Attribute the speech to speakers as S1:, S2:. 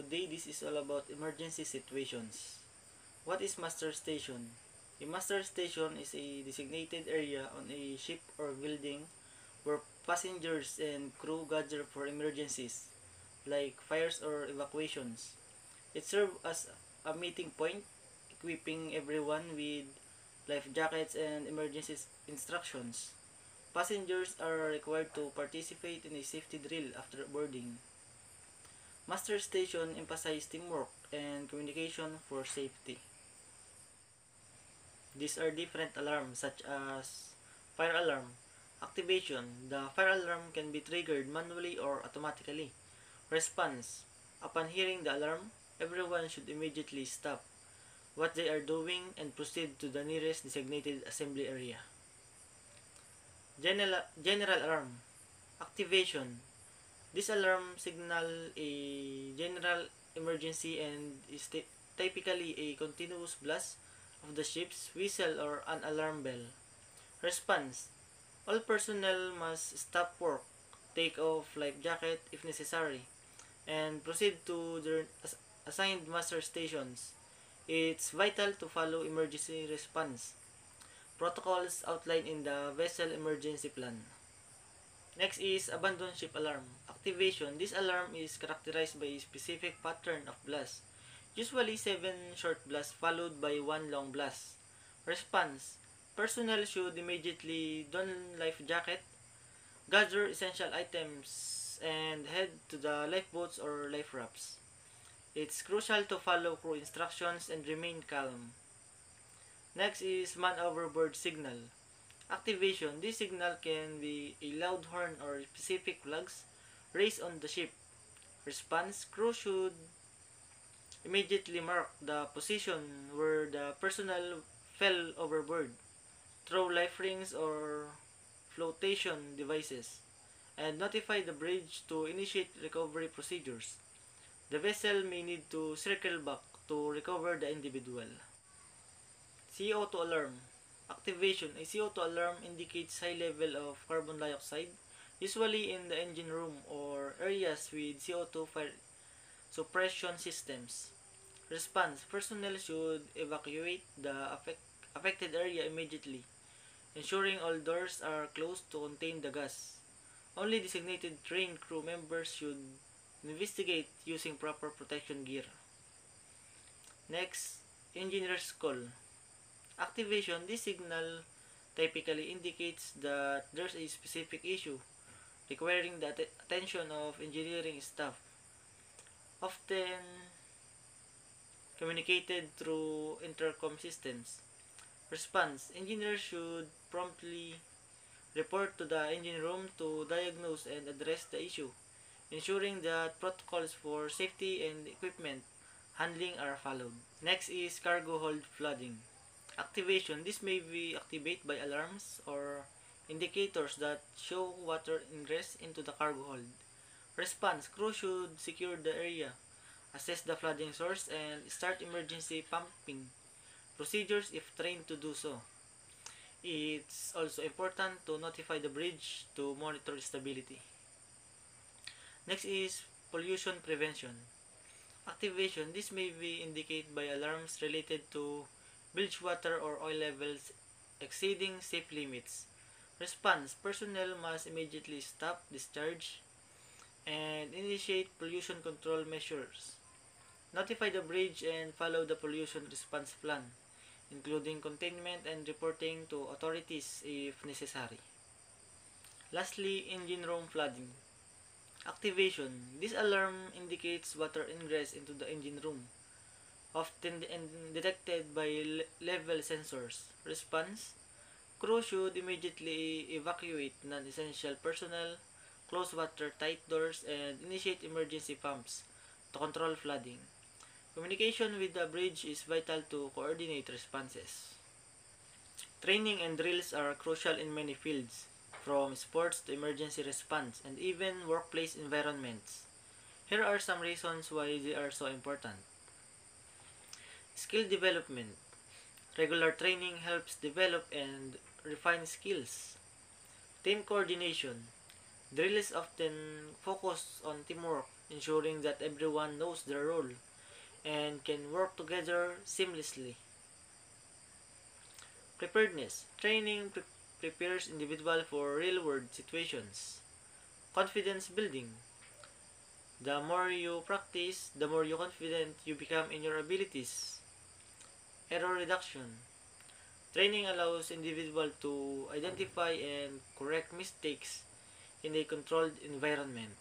S1: today this is all about emergency situations. What is muster station? A muster station is a designated area on a ship or building where passengers and crew gather for emergencies, like fires or evacuations. It serves as a meeting point, equipping everyone with life jackets and emergency instructions. Passengers are required to participate in a safety drill after boarding. Muster station emphasize teamwork and communication for safety. These are different alarms such as fire alarm. Activation. The fire alarm can be triggered manually or automatically. Response. Upon hearing the alarm, everyone should immediately stop what they are doing and proceed to the nearest designated assembly area. General alarm. Activation. This alarm signal a general emergency and is typically a continuous blast of the ship's whistle or an alarm bell. Response. All personnel must stop work, take off life jacket if necessary, and proceed to their assigned muster stations. It's vital to follow emergency response protocols outlined in the vessel emergency plan. Next is abandon ship alarm. Activation. This alarm is characterized by a specific pattern of blast, usually 7 short blasts followed by 1 long blast. Response. Personnel should immediately don life jacket, gather essential items, and head to the lifeboats or life rafts. It's crucial to follow crew instructions and remain calm. Next is man overboard signal. Activation. This signal can be a loud horn or specific flags raised on the ship. Response. Crew should immediately mark the position where the personnel fell overboard, throw life rings or flotation devices, and notify the bridge to initiate recovery procedures. The vessel may need to circle back to recover the individual. CO2 alarm. Activation. A CO2 alarm indicates high level of carbon dioxide, usually in the engine room or areas with CO2 fire suppression systems. Response. Personnel should evacuate the affected area immediately, ensuring all doors are closed to contain the gas. Only designated trained crew members should investigate using proper protection gear. Next, engineer's call. Activation. This signal typically indicates that there's a specific issue requiring the attention of engineering staff, often communicated through intercom systems. Response. Engineers should promptly report to the engine room to diagnose and address the issue, ensuring that protocols for safety and equipment handling are followed. Next is cargo hold flooding. Activation. This may be activated by alarms or indicators that show water ingress into the cargo hold. Response. Crew should secure the area, assess the flooding source, and start emergency pumping procedures if trained to do so. It's also important to notify the bridge to monitor stability. Next is pollution prevention. Activation. This may be indicated by alarms related to bilge water or oil levels exceeding safe limits. Response. Personnel must immediately stop discharge and initiate pollution control measures. Notify the bridge and follow the pollution response plan, including containment and reporting to authorities if necessary. Lastly, engine room flooding. Activation. This alarm indicates water ingress into the engine room, often detected by level sensors. Response. Crew should immediately evacuate non-essential personnel, close watertight doors, and initiate emergency pumps to control flooding. Communication with the bridge is vital to coordinate responses. Training and drills are crucial in many fields, from sports to emergency response and even workplace environments. Here are some reasons why they are so important. Skill development. Regular training helps develop and refine skills. Team coordination. Drills often focus on teamwork ensuring that everyone knows their role and can work together seamlessly. Preparedness. Training prepares individual for real-world situations. Confidence building. The more you practice, the more you confident you become in your abilities. Error reduction. Training allows individual to identify and correct mistakes in a controlled environment.